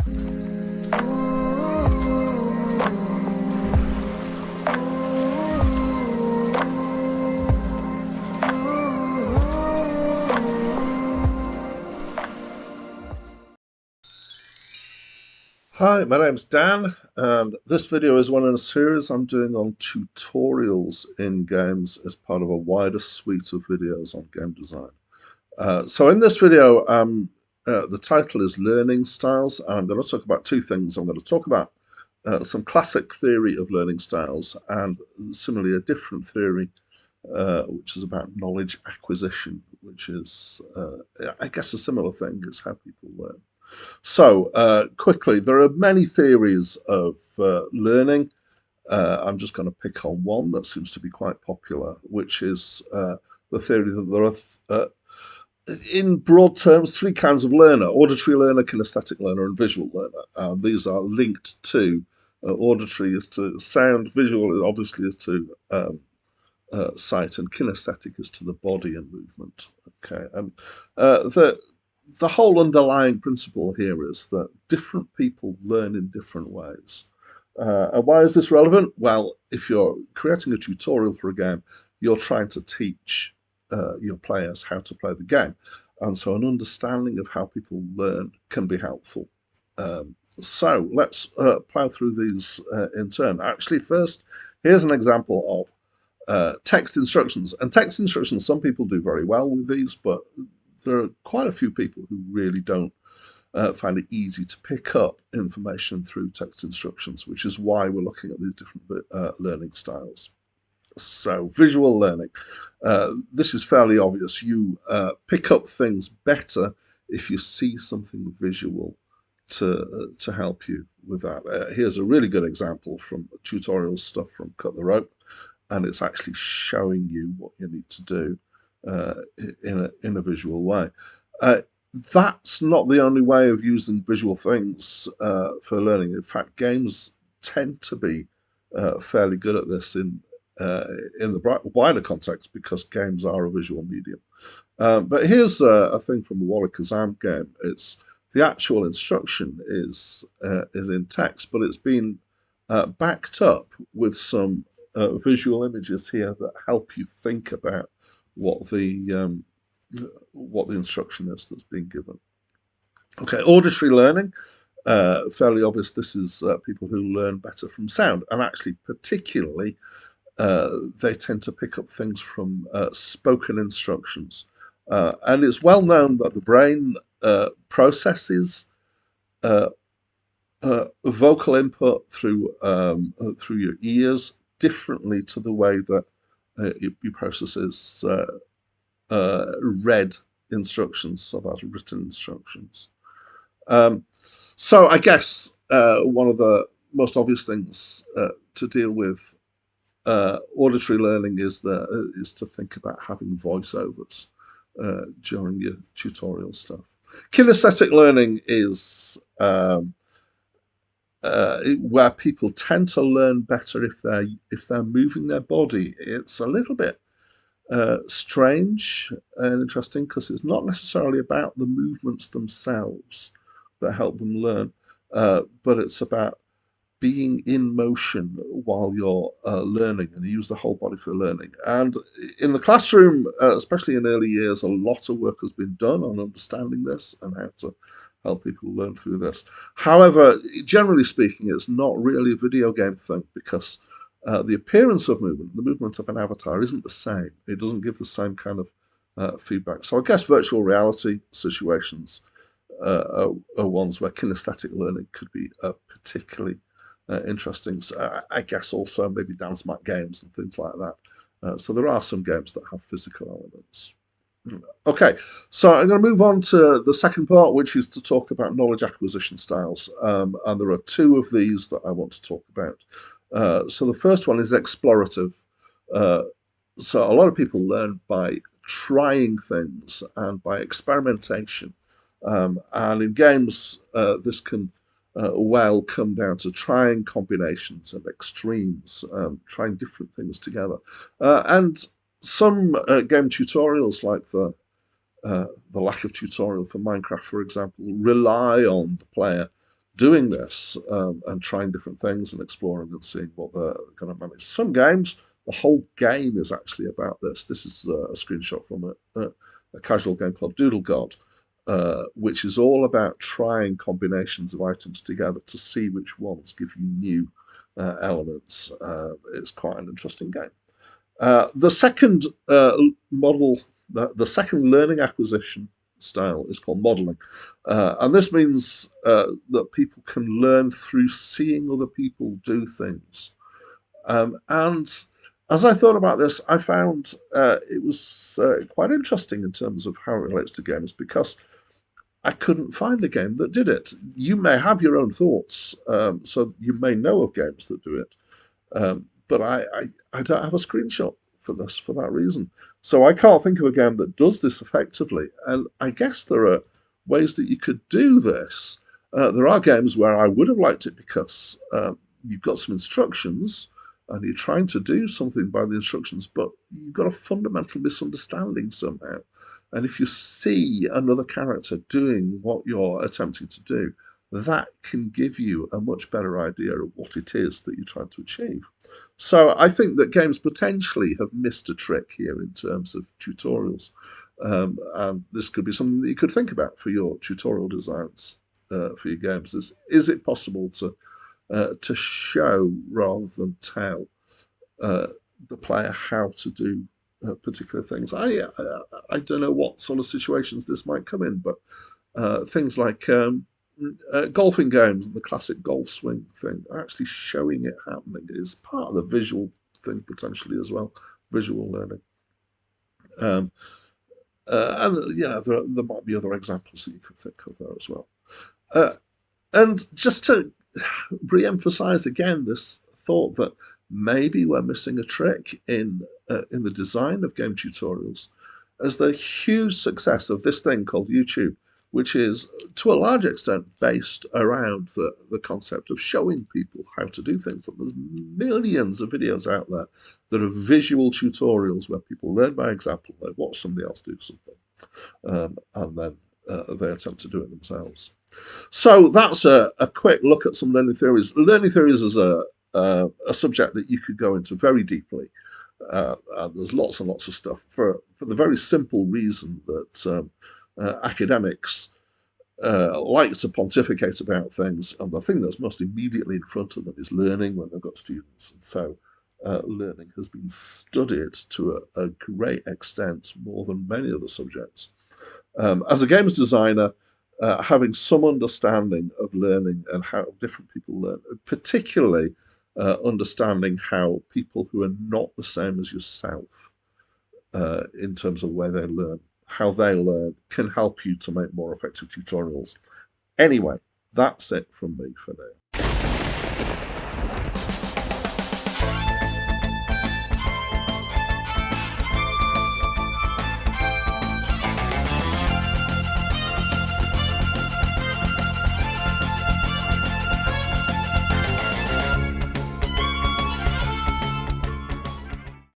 Hi, my name's Dan, and this video is one in a series I'm doing on tutorials in games as part of a wider suite of videos on game design. So in this video, the title is Learning Styles, and I'm going to talk about two things. I'm going to talk about some classic theory of learning styles, and similarly a different theory, which is about knowledge acquisition, which is, I guess, a similar thing as how people learn. So quickly, there are many theories of learning. I'm just going to pick on one that seems to be quite popular, which is the theory that there are, in broad terms, three kinds of learner: auditory learner, kinesthetic learner, and visual learner. These are linked to auditory is to sound, visual obviously is to sight, and kinesthetic is to the body and movement. Okay, and the whole underlying principle here is that different people learn in different ways. And why is this relevant? Well, if you're creating a tutorial for a game, you're trying to teach your players how to play the game. And so an understanding of how people learn can be helpful. So let's plow through these in turn. Actually, first, here's an example of text instructions. And text instructions, some people do very well with these, but there are quite a few people who really don't find it easy to pick up information through text instructions, which is why we're looking at these different learning styles. So visual learning. This is fairly obvious. You pick up things better if you see something visual to help you with that. Here's a really good example from tutorial stuff from Cut the Rope, and it's actually showing you what you need to do in a visual way. That's not the only way of using visual things for learning. In fact, games tend to be fairly good at this in the wider context because games are a visual medium. But here's a thing from a Wally Kazam game. It's the actual instruction is in text, but it's been backed up with some visual images here that help you think about what the instruction is that's being given. Okay, auditory learning, fairly obvious. This is people who learn better from sound, and actually particularly they tend to pick up things from spoken instructions. And it's well known that the brain processes vocal input through your ears differently to the way that you processes read instructions, so that's written instructions. So I guess one of the most obvious things to deal with auditory learning is to think about having voiceovers during your tutorial stuff. Kinesthetic learning is where people tend to learn better if they're moving their body. It's a little bit strange and interesting because it's not necessarily about the movements themselves that help them learn, but it's about being in motion while you're learning, and you use the whole body for learning. And in the classroom, especially in early years, a lot of work has been done on understanding this and how to help people learn through this. However, generally speaking, it's not really a video game thing because the appearance of movement, the movement of an avatar, isn't the same. It doesn't give the same kind of feedback. So I guess virtual reality situations are ones where kinesthetic learning could be particularly interesting. So I guess also maybe dance mat games and things like that. So there are some games that have physical elements. Okay, so I'm going to move on to the second part, which is to talk about knowledge acquisition styles. And there are two of these that I want to talk about. So the first one is explorative. So a lot of people learn by trying things and by experimentation. And in games, this can well come down to trying combinations and extremes, trying different things together. And some game tutorials, like the lack of tutorial for Minecraft, for example, rely on the player doing this and trying different things and exploring and seeing what they're going to manage. Some games, the whole game is actually about this. This is a screenshot from a casual game called Doodle God, which is all about trying combinations of items together to see which ones give you new elements. It's quite an interesting game. The second model, the second learning acquisition style is called modeling. And this means that people can learn through seeing other people do things. And as I thought about this, I found it was quite interesting in terms of how it relates to games, because I couldn't find a game that did it. You may have your own thoughts, so you may know of games that do it. But I don't have a screenshot for this for that reason. So I can't think of a game that does this effectively. And I guess there are ways that you could do this. There are games where I would have liked it because you've got some instructions and you're trying to do something by the instructions, but you've got a fundamental misunderstanding somehow. And if you see another character doing what you're attempting to do, that can give you a much better idea of what it is that you're trying to achieve. So I think that games potentially have missed a trick here in terms of tutorials. And this could be something that you could think about for your tutorial designs for your games. Is it possible to show rather than tell the player how to do particular things? I don't know what sort of situations this might come in, but things like golfing games and the classic golf swing thing, actually showing it happening is part of the visual thing potentially as well, visual learning. And there might be other examples that you could think of there as well. And just to re-emphasize again this thought that maybe we're missing a trick in the design of game tutorials, as the huge success of this thing called YouTube, which is to a large extent based around the concept of showing people how to do things. And there's millions of videos out there that are visual tutorials where people learn by example. They watch somebody else do something, and then they attempt to do it themselves. So that's a quick look at some learning theories. Learning theories is a subject that you could go into very deeply. And there's lots and lots of stuff for the very simple reason that academics like to pontificate about things, and the thing that's most immediately in front of them is learning when they've got students. And so learning has been studied to a great extent, more than many other subjects. As a games designer, having some understanding of learning and how different people learn, particularly understanding how people who are not the same as yourself in terms of the way they learn, how they learn, can help you to make more effective tutorials. Anyway, that's it from me for now.